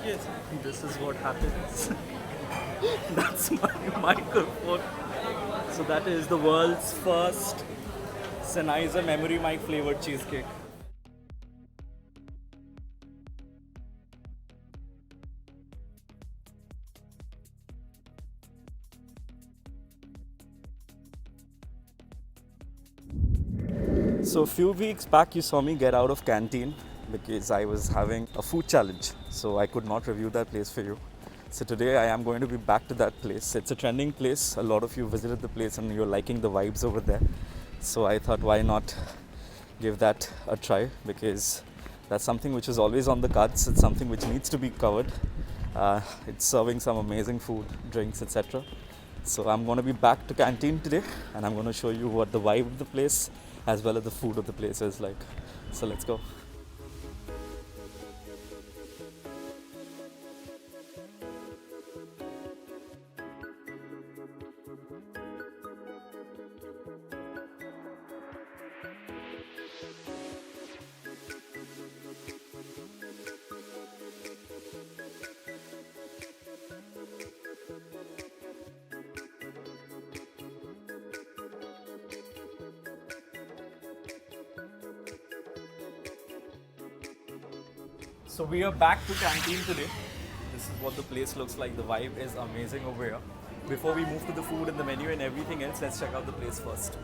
Yes, this is what happens. That's my microphone. So that is the world's first Sennheiser Memory Mic flavored cheesecake. So a few weeks back you saw me get out of canteen because I was having a food challenge. So I could not review that place for you. So today I am going to be back to that place. It's a trending place. A lot of you visited the place and you're liking the vibes over there. So I thought why not give that a try because that's something which is always on the cards. It's something which needs to be covered. It's serving some amazing food, drinks, etc. So I'm going to be back to canteen today and I'm going to show you what the vibe of the place as well as the food of the place is like. So let's go. So we are back to canteen today. This is what the place looks like. The vibe is amazing over here. Before we move to the food and the menu and everything else, let's check out the place first.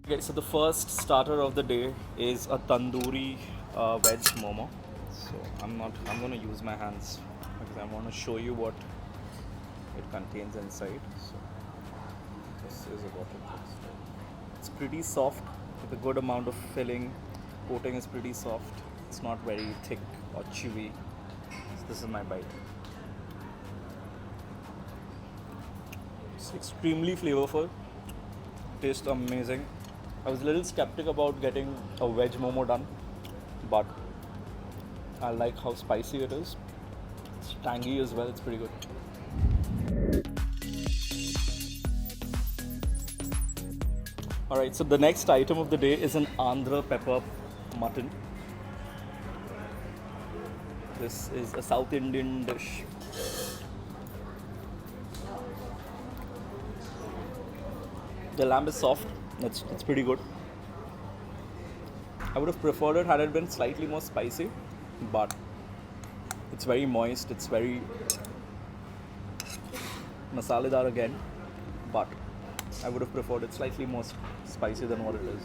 Okay, so the first starter of the day is a tandoori veg momo. So I'm gonna use my hands because I want to show you what it contains inside. So this is what it looks like. It's pretty soft with a good amount of filling. Coating is pretty soft. It's not very thick or chewy. So this is my bite. It's extremely flavorful. Tastes amazing. I was a little skeptic about getting a veg momo done, but I like how spicy it is. It's tangy as well, it's pretty good. Alright, so the next item of the day is an Andhra pepper mutton. This is a South Indian dish. The lamb is soft, it's pretty good. I would have preferred it had it been slightly more spicy, but it's very moist, it's very masaledar again, but I would have preferred it slightly more spicy than what it is.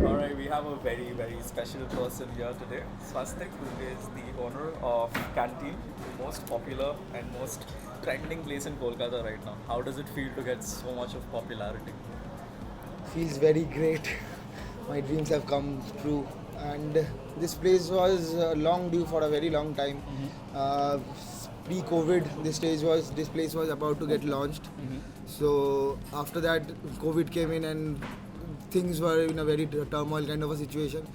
Alright, we have a very, very special person here today. Swastik, who is the owner of Canteen, the most popular and most trending place in Kolkata right now. How does it feel to get so much of popularity? Feels very great. My dreams have come true, and this place was long due for a very long time. Pre-COVID, this place was about to get launched. So after that, COVID came in and things were in a very turmoil kind of a situation.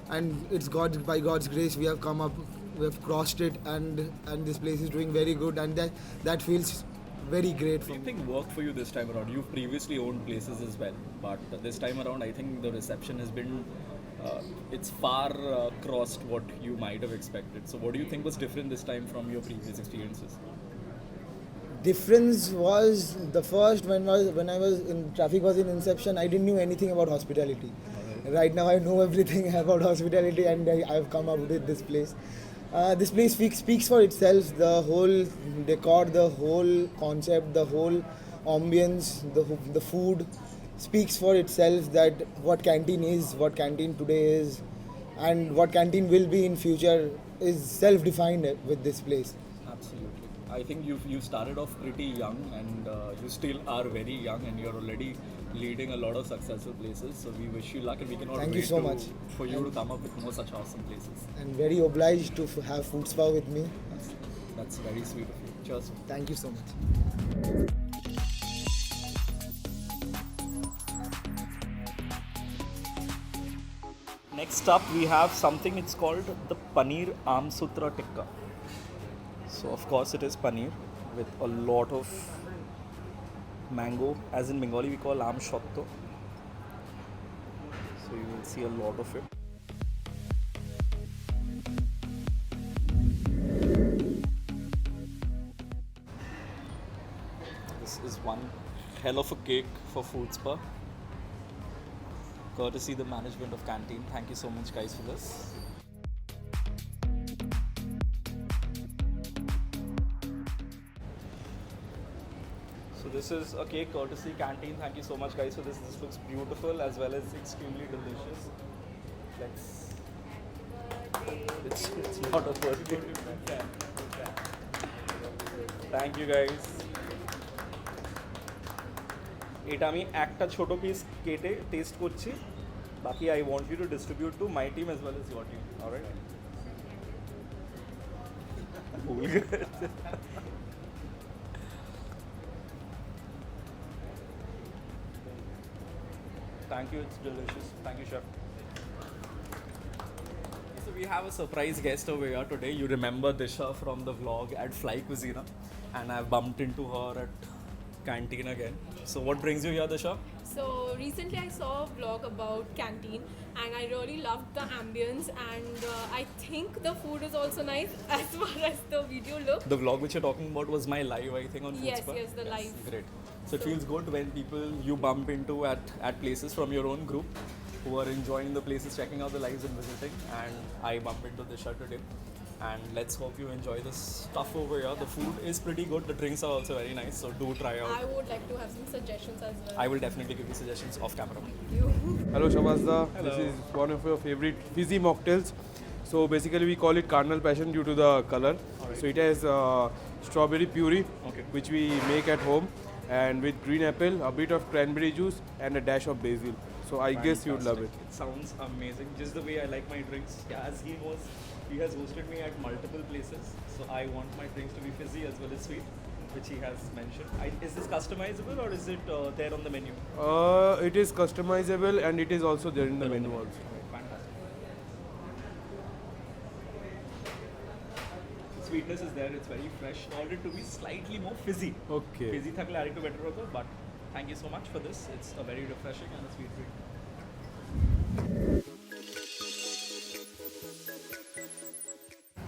And it's by God's grace we have come up, we have crossed it, and this place is doing very good, and that feels very great What for do you me. think worked for you this time around? You've previously owned places as well, but this time around, I think the reception has been it's far crossed what you might have expected. So, what do you think was different this time from your previous experiences? Difference was the first when I was in traffic was in inception. I didn't know anything about hospitality. Right now I know everything about hospitality, and I've come up with this place. This place speaks for itself. The whole decor, the whole concept, the whole ambience, the food speaks for itself that what canteen is, what canteen today is, and what canteen will be in future is self-defined with this place. Absolutely. I think you started off pretty young, and you still are very young, and you're already leading a lot of successful places. So we wish you luck, and we cannot Thank wait you so much. for you to come up with more such awesome places. And very obliged to have Food Spa with me. That's very sweet of you. Cheers. Thank you so much. Next up, we have something. It's called the Paneer Aam Sutra Tikka. So of course it is paneer with a lot of mango, as in Bengali we call aam shotto. So you will see a lot of it. This is one hell of a cake for Food Spa. Courtesy the management of Canteen. Thank you so much guys for this. So this is a cake courtesy Canteen. Thank you so much guys for this. This looks beautiful as well as extremely delicious. Let's. It's not a birthday. Thank you guys. এটা আমি একটা ছোট piece কেটে test করছি বাকি I want you to distribute to my team as well as your team. Alright? ভুল গেছে Thank you, it's delicious. Thank you, chef. So we have a surprise guest over here today. You remember Disha from the vlog at Fly Cuisina, and I've bumped into her at Canteen again. So what brings you here, Disha? So recently I saw a vlog about Canteen and I really loved the ambience and I think the food is also nice as far as the video looked. The vlog which you're talking about was my live, I think, on Food Yes, Spa. yes, the live. Great. So it feels good when people you bump into at places from your own group who are enjoying the places, checking out the lives and visiting. And I bumped into Disha today. And let's hope you enjoy the stuff over here. The food is pretty good. The drinks are also very nice. So do try out. I would like to have some suggestions as well. I will definitely give you suggestions off camera. Thank you. Hello Shabazda, Hello. this is one of your favorite fizzy mocktails. So basically we call it Carnal Passion due to the color. So it has strawberry puree, Okay. which we make at home, and with green apple, a bit of cranberry juice, and a dash of basil. So I guess you'd love it. It sounds amazing. Just the way I like my drinks. Yeah, as he has hosted me at multiple places. So I want my drinks to be fizzy as well as sweet, which he has mentioned. Is this customizable or is it there on the menu? It is customizable and it is also there in the menu also. Fantastic. Sweetness is there. It's very fresh. I wanted it to be slightly more fizzy. Okay. Fizzy থাকলে আরেকটু better হতো, but thank you so much for this. It's a very refreshing and a sweet drink.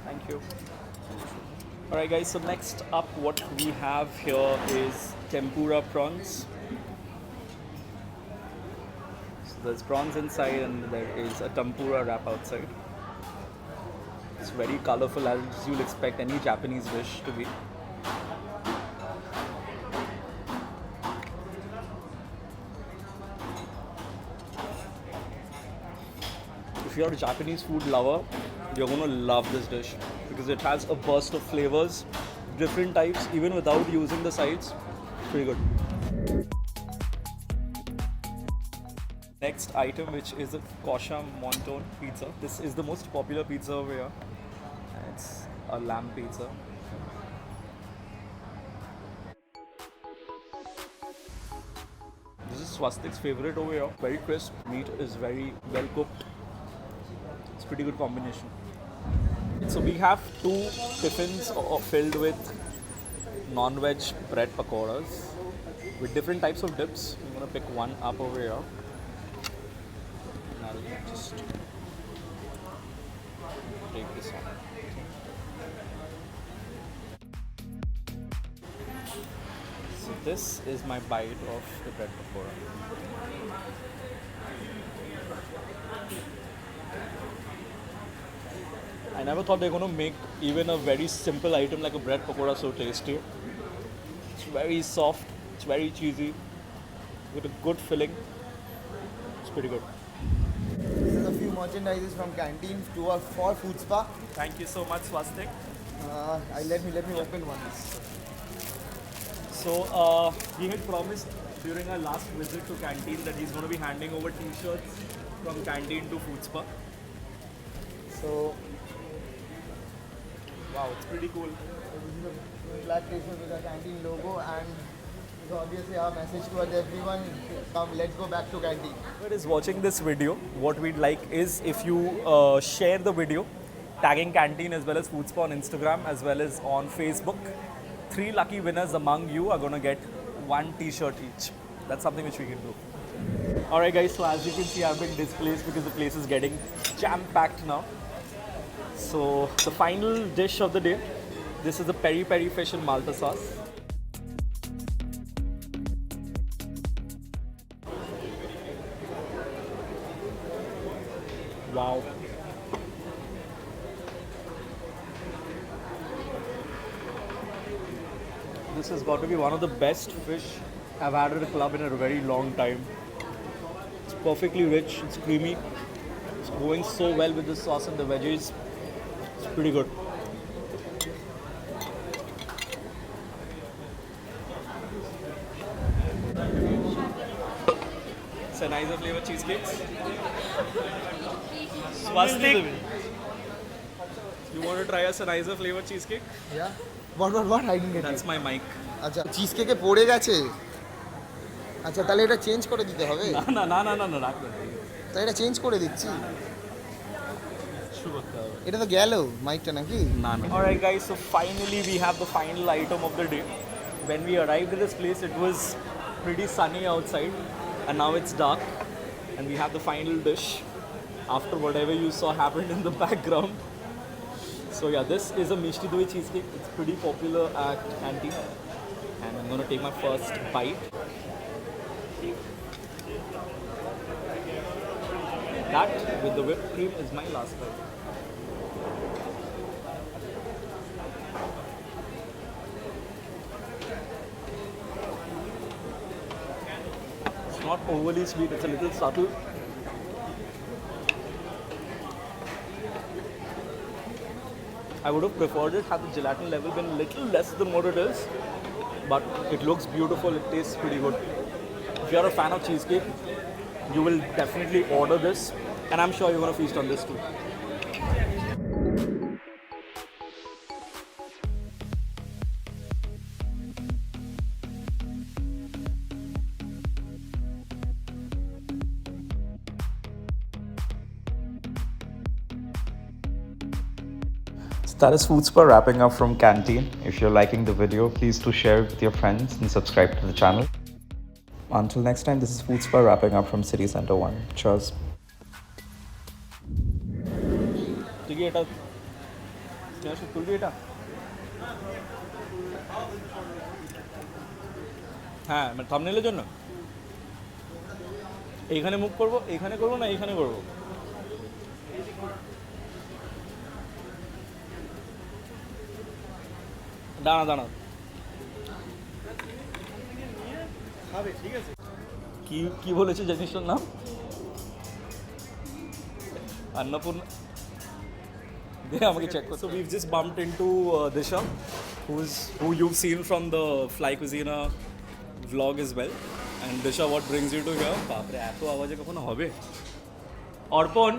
Thank you. Alright guys, so next up what we have here is tempura prawns. So there's prawns inside and there is a tempura wrap outside. It's very colorful as you'll expect any Japanese dish to be. If you're a Japanese food lover, you're gonna love this dish because it has a burst of flavors, different types, even without using the sides. Pretty good. Next item, which is a kosher monton pizza. This is the most popular pizza over here. It's a lamb pizza. This is Swastik's favorite over here. Very crisp. Meat is very well cooked. It's pretty good combination. So we have two tiffins filled with non-veg bread pakoras with different types of dips. I'm gonna pick one up over here. And I'll just take this one. So this is my bite of the bread pakora. I never thought they're going to make even a very simple item like a bread pakora so tasty. It's very soft, it's very cheesy. with a good filling. It's pretty good. This is a few merchandises from canteen to our for food spa. Thank you so much, Swastik. Let me open one. So he had promised during our last visit to canteen that he's going to be handing over t-shirts from canteen to food spa. So Wow, it's pretty cool. this is a black t-shirt with a canteen logo, and it's obviously our message towards everyone. Come, let's go back to canteen. Whoever is watching this video, what we'd like is if you share the video, tagging Canteen as well as Food Spa on Instagram as well as on Facebook. 3 lucky winners among you are going to get 1 t-shirt each. That's something which we can do. Alright guys, so as you can see I've been displaced because the place is getting jam-packed now. So the final dish of the day, this is the peri peri fish and Malta sauce. Wow. This has got to be one of the best fish I've had at a club in a very long time. It's perfectly rich, it's creamy, it's going so well with the sauce and the veggies. It's pretty good. Sennheiser flavor cheesecakes. Swastik, you want to try a Sennheiser flavor cheesecake? Yeah. What? I didn't get That's it. my mic. আচ্ছা cheese কেকে পড়ে গেছে। আচ্ছা তাহলে এটা change করে দিতে হবে। না না না না না রাখ না। তাই এটা চেঞ্জ করে দিচ্ছি। এটা তো গেল মাইকটা নাকি? না না। Alright guys, so finally we have the final item of the day. When we arrived at this place, it was pretty sunny outside, and now it's dark, and we have the final dish after whatever you saw happened in the background. So yeah, this is a Mishti Doi cheesecake. It's pretty popular at Canteen, and I'm gonna take my first bite. That with the whipped cream is my last bite. It's not overly sweet, it's a little subtle. I would have preferred it had the gelatin level been a little less than what it is, but it looks beautiful, it tastes pretty good. If you're a fan of cheesecake, you will definitely order this, and I'm sure you're going to feast on this too. That is Food Spa wrapping up from Canteen. If you're liking the video, please do share it with your friends and subscribe to the channel. Until next time, this is Food Spa wrapping up from City Center 1. Cheers. হ্যাঁ মানে থাম্বনেইলের জন্য এইখানে move করব, এইখানে করব না এইখানে করব? দাঁড়া দাঁড়া কি কি বলেছে জিনিসটার নাম? Annapurna. Yeah, I'm check. So we've just bumped into Disha, who you've seen from the Fly Cuisine vlog as well. And Disha, what brings you to here? Baapre, eto awaje kokhono hobe? Orpon,